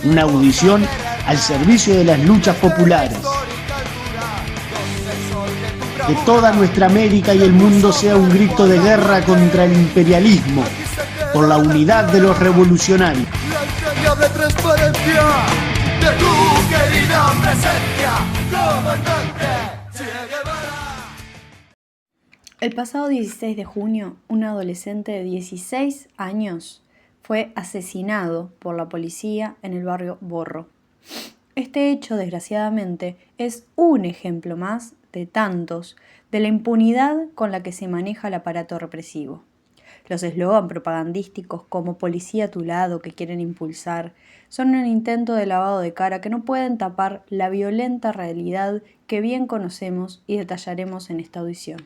una audición al servicio de las luchas populares. Que toda nuestra América y el mundo sea un grito de guerra contra el imperialismo, por la unidad de los revolucionarios. La entraña de transparencia de tu querida presencia, comandante Che Guevara. El pasado 16 de junio, un adolescente de 16 años fue asesinado por la policía en el barrio Borro. Este hecho, desgraciadamente, es un ejemplo más de tantos de la impunidad con la que se maneja el aparato represivo. Los eslogan propagandísticos como policía a tu lado que quieren impulsar son un intento de lavado de cara que no pueden tapar la violenta realidad que bien conocemos y detallaremos en esta audición.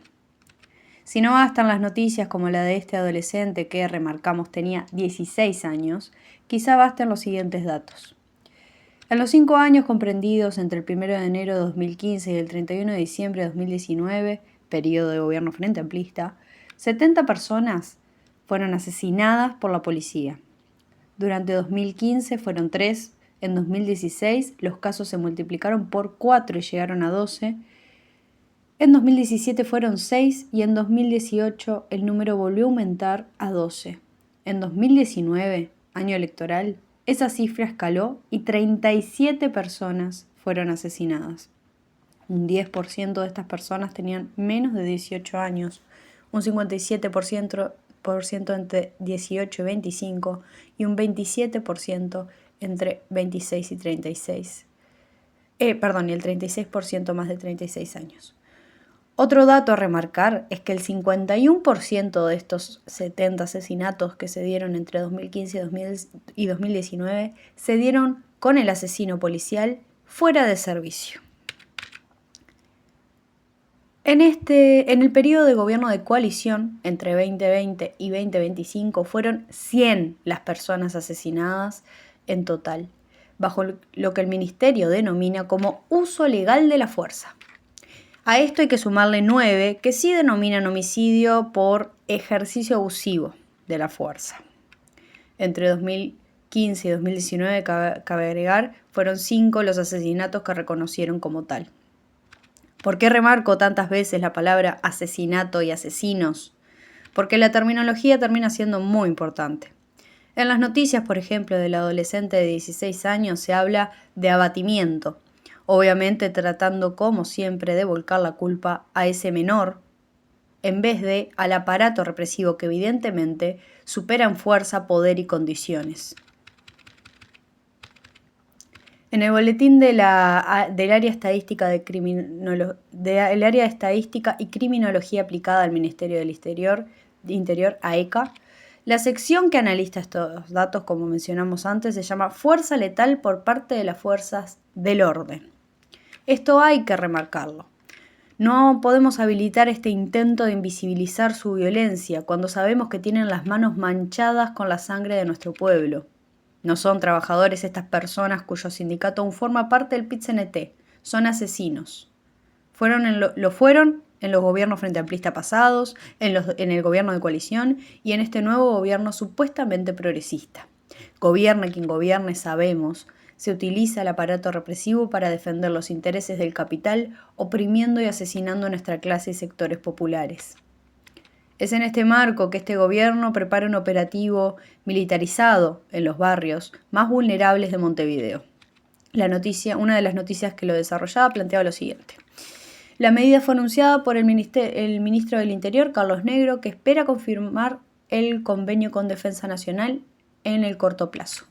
Si no bastan las noticias como la de este adolescente que, remarcamos, tenía 16 años, quizá basten los siguientes datos. En los 5 años comprendidos entre el 1 de enero de 2015 y el 31 de diciembre de 2019, periodo de gobierno frente amplista, 70 personas fueron asesinadas por la policía. Durante 2015 fueron 3, en 2016 los casos se multiplicaron por 4 y llegaron a 12, en 2017 fueron 6 y en 2018 el número volvió a aumentar a 12. En 2019, año electoral, esa cifra escaló y 37 personas fueron asesinadas. Un 10% de estas personas tenían menos de 18 años, un 57% entre 18 y 25 y un 27% entre 26 y 36. Y el 36% más de 36 años. Otro dato a remarcar es que el 51% de estos 70 asesinatos que se dieron entre 2015 y 2019 se dieron con el asesino policial fuera de servicio. En el periodo de gobierno de coalición, entre 2020 y 2025, fueron 100 las personas asesinadas en total, bajo lo que el ministerio denomina como uso legal de la fuerza. A esto hay que sumarle 9 que sí denominan homicidio por ejercicio abusivo de la fuerza. Entre 2015 y 2019, cabe agregar, fueron 5 los asesinatos que reconocieron como tal. ¿Por qué remarco tantas veces la palabra asesinato y asesinos? Porque la terminología termina siendo muy importante. En las noticias, por ejemplo, del adolescente de 16 años se habla de abatimiento, obviamente tratando como siempre de volcar la culpa a ese menor, en vez de al aparato represivo que evidentemente supera en fuerza, poder y condiciones. En el boletín del área estadística y criminología aplicada al Ministerio del Interior, AECA, la sección que analiza estos datos, como mencionamos antes, se llama Fuerza Letal por parte de las fuerzas del orden. Esto hay que remarcarlo. No podemos habilitar este intento de invisibilizar su violencia cuando sabemos que tienen las manos manchadas con la sangre de nuestro pueblo. No son trabajadores estas personas cuyo sindicato aún forma parte del PIT-CNT, son asesinos. Lo fueron en los gobiernos frente amplista pasados, en el gobierno de coalición y en este nuevo gobierno supuestamente progresista. Gobierne quien gobierne, sabemos, se utiliza el aparato represivo para defender los intereses del capital, oprimiendo y asesinando a nuestra clase y sectores populares. Es en este marco que este gobierno prepara un operativo militarizado en los barrios más vulnerables de Montevideo. Una de las noticias que lo desarrollaba planteaba lo siguiente. La medida fue anunciada por el ministro del Interior, Carlos Negro, que espera confirmar el convenio con Defensa Nacional en el corto plazo.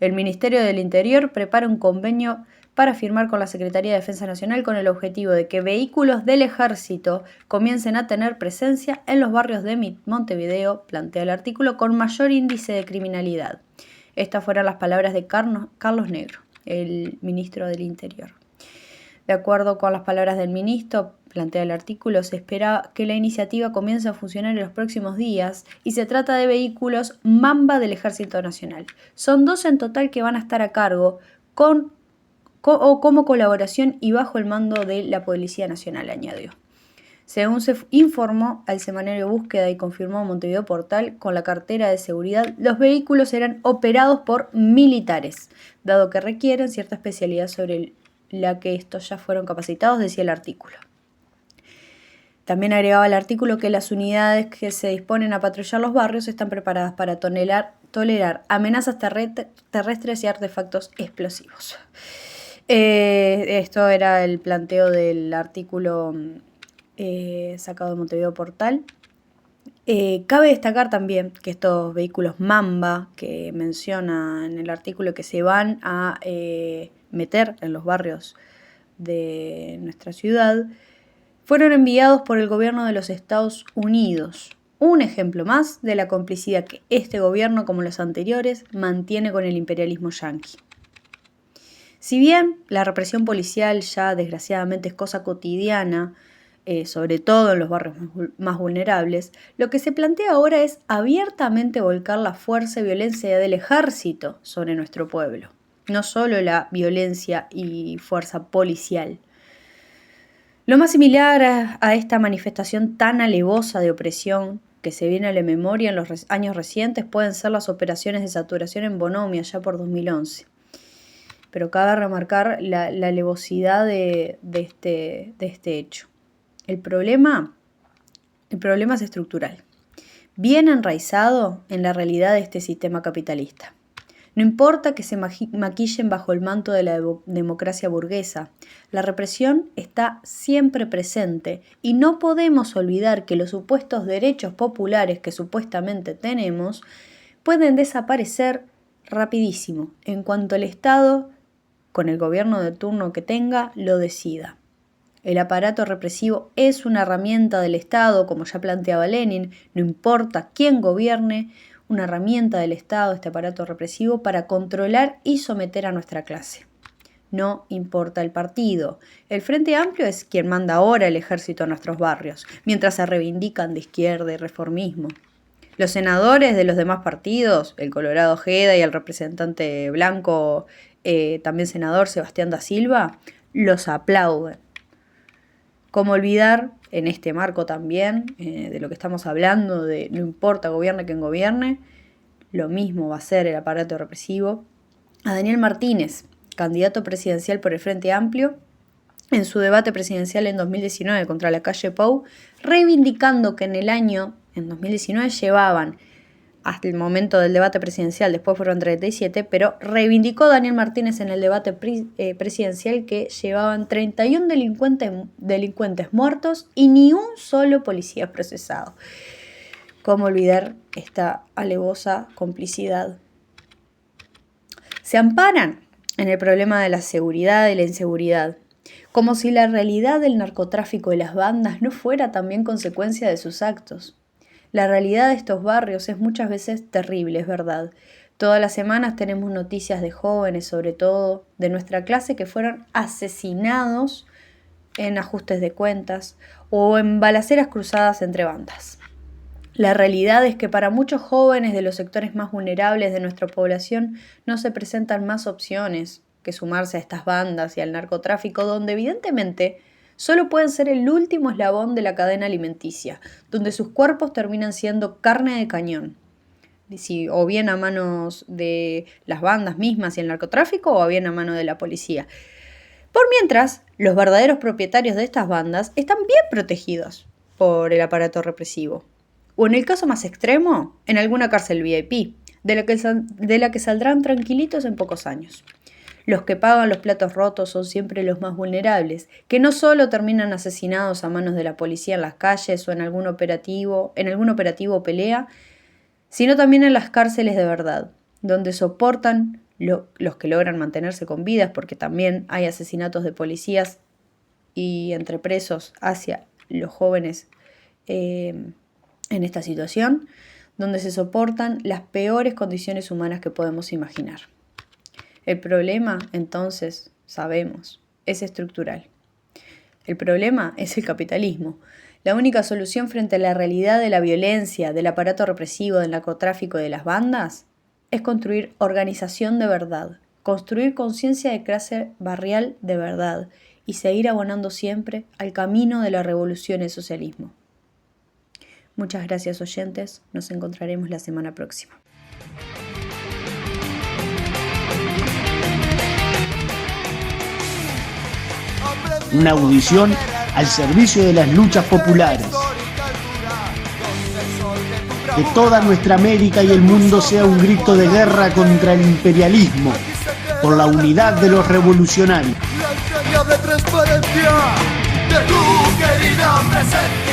El Ministerio del Interior prepara un convenio para firmar con la Secretaría de Defensa Nacional con el objetivo de que vehículos del Ejército comiencen a tener presencia en los barrios de Montevideo, plantea el artículo, con mayor índice de criminalidad. Estas fueron las palabras de Carlos Negro, el ministro del Interior. De acuerdo con las palabras del ministro, plantea el artículo, se espera que la iniciativa comience a funcionar en los próximos días y se trata de vehículos Mamba del Ejército Nacional. Son 2 en total que van a estar a cargo como colaboración y bajo el mando de la Policía Nacional, añadió. Según se informó al semanario Búsqueda y confirmó Montevideo Portal, con la cartera de seguridad, los vehículos eran operados por militares, dado que requieren cierta especialidad sobre la que estos ya fueron capacitados, decía el artículo. También agregaba el artículo que las unidades que se disponen a patrullar los barrios están preparadas para tolerar amenazas terrestres y artefactos explosivos. Esto era el planteo del artículo sacado de Montevideo Portal. Cabe destacar también que estos vehículos Mamba que menciona en el artículo que se van a meter en los barrios de nuestra ciudad fueron enviados por el gobierno de los Estados Unidos. Un ejemplo más de la complicidad que este gobierno, como los anteriores, mantiene con el imperialismo yanqui. Si bien la represión policial ya desgraciadamente es cosa cotidiana, sobre todo en los barrios más vulnerables, lo que se plantea ahora es abiertamente volcar la fuerza y violencia del ejército sobre nuestro pueblo, no solo la violencia y fuerza policial. Lo más similar a esta manifestación tan alevosa de opresión que se viene a la memoria en los años recientes pueden ser las operaciones de saturación en Bonomia ya por 2011. Pero cabe remarcar la alevosidad de este hecho. El problema es estructural, bien enraizado en la realidad de este sistema capitalista. No importa que se maquillen bajo el manto de la democracia burguesa, la represión está siempre presente y no podemos olvidar que los supuestos derechos populares que supuestamente tenemos pueden desaparecer rapidísimo en cuanto el Estado, con el gobierno de turno que tenga, lo decida. El aparato represivo es una herramienta del Estado, como ya planteaba Lenin, no importa quién gobierne, una herramienta del Estado, este aparato represivo, para controlar y someter a nuestra clase. No importa el partido. El Frente Amplio es quien manda ahora el ejército a nuestros barrios, mientras se reivindican de izquierda y reformismo. Los senadores de los demás partidos, el Colorado Ojeda y el representante blanco, también senador Sebastián da Silva, los aplauden. ¿Cómo olvidar, en este marco también, de lo que estamos hablando, de no importa gobierne quien gobierne, lo mismo va a ser el aparato represivo, a Daniel Martínez, candidato presidencial por el Frente Amplio, en su debate presidencial en 2019 contra la calle Pou, reivindicando que en 2019 llevaban, hasta el momento del debate presidencial, después fueron 37, pero reivindicó Daniel Martínez en el debate presidencial que llevaban 31 delincuentes muertos y ni un solo policía procesado. ¿Cómo olvidar esta alevosa complicidad? Se amparan en el problema de la seguridad y la inseguridad, como si la realidad del narcotráfico y las bandas no fuera también consecuencia de sus actos. La realidad de estos barrios es muchas veces terrible, es verdad. Todas las semanas tenemos noticias de jóvenes, sobre todo de nuestra clase, que fueron asesinados en ajustes de cuentas o en balaceras cruzadas entre bandas. La realidad es que para muchos jóvenes de los sectores más vulnerables de nuestra población no se presentan más opciones que sumarse a estas bandas y al narcotráfico, donde evidentemente solo pueden ser el último eslabón de la cadena alimenticia, donde sus cuerpos terminan siendo carne de cañón, o bien a manos de las bandas mismas y el narcotráfico, o bien a mano de la policía. Por mientras, los verdaderos propietarios de estas bandas están bien protegidos por el aparato represivo. O en el caso más extremo, en alguna cárcel VIP, de la que saldrán tranquilitos en pocos años. Los que pagan los platos rotos son siempre los más vulnerables, que no solo terminan asesinados a manos de la policía en las calles o en algún operativo o pelea, sino también en las cárceles de verdad, donde soportan los que logran mantenerse con vidas, porque también hay asesinatos de policías y entre presos hacia los jóvenes en esta situación, donde se soportan las peores condiciones humanas que podemos imaginar. El problema, entonces, sabemos, es estructural. El problema es el capitalismo. La única solución frente a la realidad de la violencia, del aparato represivo, del narcotráfico y de las bandas es construir organización de verdad, construir conciencia de clase barrial de verdad y seguir abonando siempre al camino de la revolución y el socialismo. Muchas gracias, oyentes. Nos encontraremos la semana próxima. Una audición al servicio de las luchas populares. Que toda nuestra América y el mundo sea un grito de guerra contra el imperialismo, por la unidad de los revolucionarios. La entrañable transparencia de tu querida presencia.